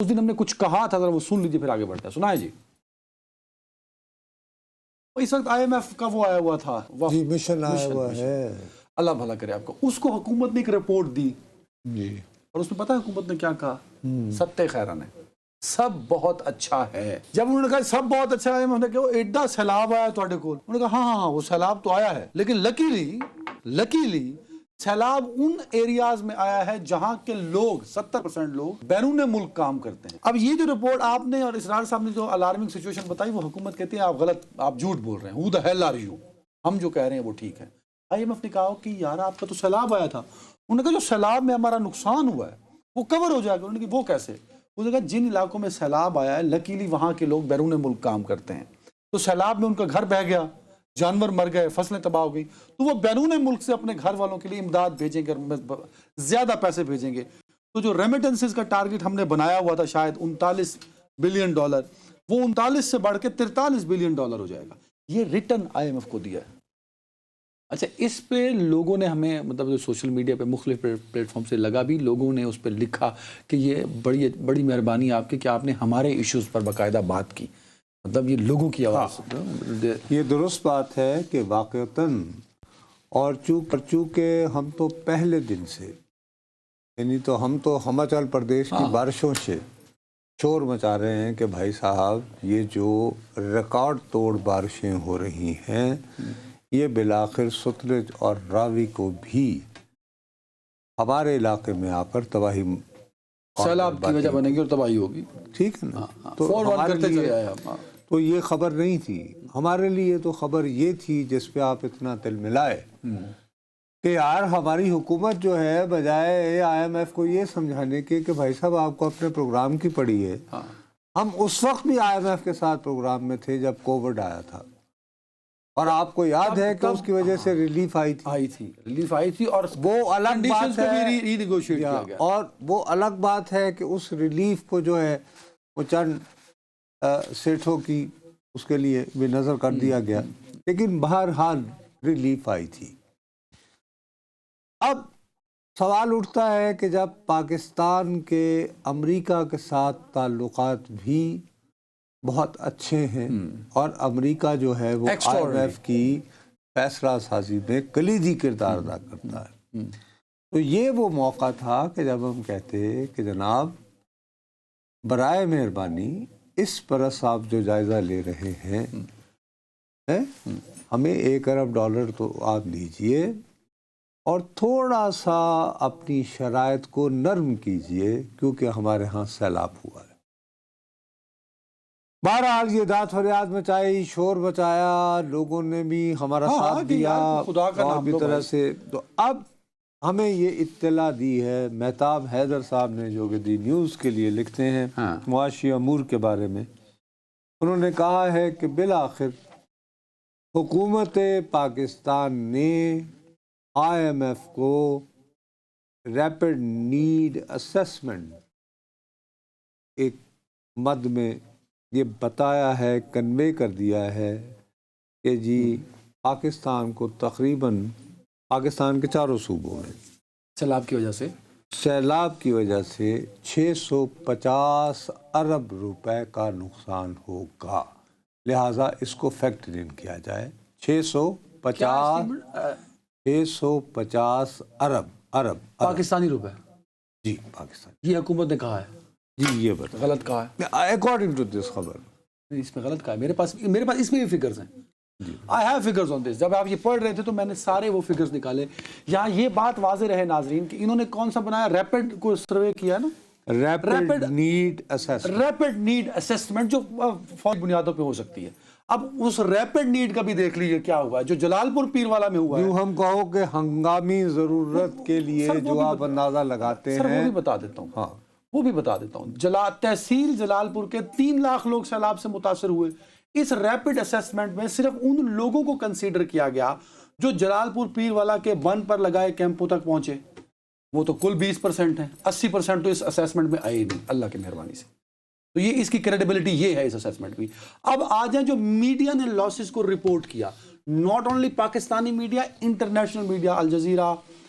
اس دن ہم نے کچھ کہا تھا، ذرا وہ سن لیجیے پھر آگے بڑھتا ہے. سنائے جی. اس وقت آئی ایم ایف کا وہ آیا ہوا تھا، جی مشن آیا ہوا ہے، اللہ بھلا کرے آپ کو. اس کو حکومت نے ایک رپورٹ دی جی، اور اس میں پتہ ہے حکومت نے کیا کہا؟ ستہ خیرن ہے، سب بہت اچھا ہے. جب انہوں نے کہا سب بہت اچھا ہے، میں نے کہا ایڈا سیلاب آیا تھوڑے کول. انہوں نے کہا ہاں وہ سیلاب تو آیا ہے، لیکن لکیلی سیلاب ان ایریاز میں آیا ہے جہاں کے لوگ 70% لوگ بیرون ملک کام کرتے ہیں. اب یہ جو رپورٹ آپ نے اور اسرار صاحب نے جو الارمنگ سچویشن بتائی، وہ حکومت کہتی ہے آپ غلط، آپ جھوٹ بول رہے ہیں. Who the hell are you؟ ہم جو کہہ رہے ہیں وہ ٹھیک ہے. آئی ایم ایف نے کہا کہ یار آپ کا تو سیلاب آیا تھا. انہوں نے کہا جو سیلاب میں ہمارا نقصان ہوا ہے وہ کور ہو جائے گا. انہوں نے کہا وہ کیسے؟ انہوں نے کہا جن علاقوں میں سیلاب آیا ہے لکیلی وہاں کے لوگ بیرون ملک کام کرتے ہیں، تو سیلاب میں ان کا گھر بہہ گیا، جانور مر گئے، فصلیں تباہ ہو گئی، تو وہ بیرون ملک سے اپنے گھر والوں کے لیے امداد بھیجیں گے، زیادہ پیسے بھیجیں گے. تو جو ریمیٹنسز کا ٹارگٹ ہم نے بنایا ہوا تھا شاید $39 بلین، وہ 39 سے بڑھ کے $43 بلین ہو جائے گا. یہ ریٹرن آئی ایم ایف کو دیا ہے. اچھا، اس پہ لوگوں نے ہمیں مطلب جو سوشل میڈیا پہ مختلف پلیٹ فارم سے لگا بھی، لوگوں نے اس پہ لکھا کہ یہ بڑی مہربانی آپ کی کہ آپ نے ہمارے ایشوز پر باقاعدہ بات کی. مطلب یہ لوگوں کی آواز. یہ درست بات ہے کہ واقعتاً، اور چونکہ ہم تو پہلے دن سے، یعنی تو ہم تو ہماچل پردیش کی بارشوں سے شور مچا رہے ہیں کہ بھائی صاحب یہ جو ریکارڈ توڑ بارشیں ہو رہی ہیں یہ بالآخر ستلج اور راوی کو بھی ہمارے علاقے میں آ کر تباہی، سیلاب کی وجہ بنے گی اور تباہی ہوگی. ٹھیک ہے نا؟ تو تو یہ خبر نہیں تھی ہمارے لیے. تو خبر یہ تھی جس پہ آپ اتنا تل ملائے کہ یار ہماری حکومت جو ہے بجائے آئی ایم ایف کو یہ سمجھانے کے کہ بھائی صاحب آپ کو اپنے پروگرام کی پڑی ہے. ہم اس وقت بھی آئی ایم ایف کے ساتھ پروگرام میں تھے جب کووڈ آیا تھا، اور آپ کو یاد ہے کہ اس کی وجہ سے ریلیف آئی تھی اور وہ الگ بات ہے. اور وہ الگ بات ہے کہ اس ریلیف کو جو ہے وہ چند سیٹھوں کی اس کے لیے بے نظر کر دیا گیا، لیکن بہرحال ریلیف آئی تھی. اب سوال اٹھتا ہے کہ جب پاکستان کے امریکہ کے ساتھ تعلقات بھی بہت اچھے ہیں اور امریکہ جو ہے وہ آئی ایم ایف کی فیصلہ سازی میں کلیدی کردار ادا کرتا ہے، تو یہ وہ موقع تھا کہ جب ہم کہتے کہ جناب برائے مہربانی اس برس آپ جو جائزہ لے رہے ہیں ہمیں $1 ارب تو آپ دیجئے اور تھوڑا سا اپنی شرائط کو نرم کیجئے کیونکہ ہمارے ہاں سیلاب ہوا ہے. بہرحال یہ داد فریاد مچائی، شور مچایا، لوگوں نے بھی ہمارا ساتھ دیا اور بھی طرح سے. تو اب ہمیں یہ اطلاع دی ہے مہتاب حیدر صاحب نے، جو کہ دی نیوز کے لیے لکھتے ہیں معاشی امور کے بارے میں. انہوں نے کہا ہے کہ بالآخر حکومت پاکستان نے آئی ایم ایف کو ریپڈ نیڈ اسیسمنٹ ایک مد میں یہ بتایا ہے، کنوے کر دیا ہے کہ جی پاکستان کو تقریباً پاکستان کے چاروں صوبوں میں سیلاب کی وجہ سے 650 ارب روپے کا نقصان ہوگا، لہٰذا اس کو فیکٹر ان کیا جائے. 650 ارب پاکستانی روپے. جی پاکستان، یہ حکومت نے کہا ہے. جی یہ بتا غلط کہا ہے اکارڈنگ ٹو دس خبر. اس میں غلط کہا ہے. میرے پاس اس میں بھی فگرز ہیں. I have figures on this. جب آپ یہ پڑھ رہے تھے تو میں نے سارے وہ فگرز نکالے. یہاں یہ بات واضح رہے ناظرین کہ انہوں نے کون سا بنایا؟ ریپڈ کو سروے کیا ہے نا، ریپڈ نیڈ اسیسمنٹ جو فوری بنیادوں پہ ہو سکتی ہے. اب اس ریپڈ نیڈ کا بھی دیکھ لیجیے کیا ہوا جو جلال پور پیر والا میں ہوا ہے. ہم کہو کہ ہنگامی ضرورت کے لیے جو آپ اندازہ لگاتے ہیں. وہ بھی بتا دیتا ہوں. وہ بھی بتا دیتا ہوں. تحصیل جلال پور کے 3 لاکھ لوگ سیلاب سے متاثر ہوئے. اس ریپڈ اسیسمنٹ میں صرف ان لوگوں کو کنسیڈر کیا گیا جو جلال پور پیر والا کے بند پر لگائے کیمپوں تک پہنچے. وہ تو کل 20% ہیں، 80% تو اس اسیسمنٹ میں آئے نہیں اللہ کی مہربانی سے. تو یہ اس کی کریڈیبلٹی یہ ہے اس اسیسمنٹ کی. اب آ جائیں جو میڈیا نے لاسز کو رپورٹ کیا، not only Pakistani media, international media, Al Jazeera,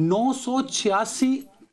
986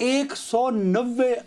190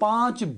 $5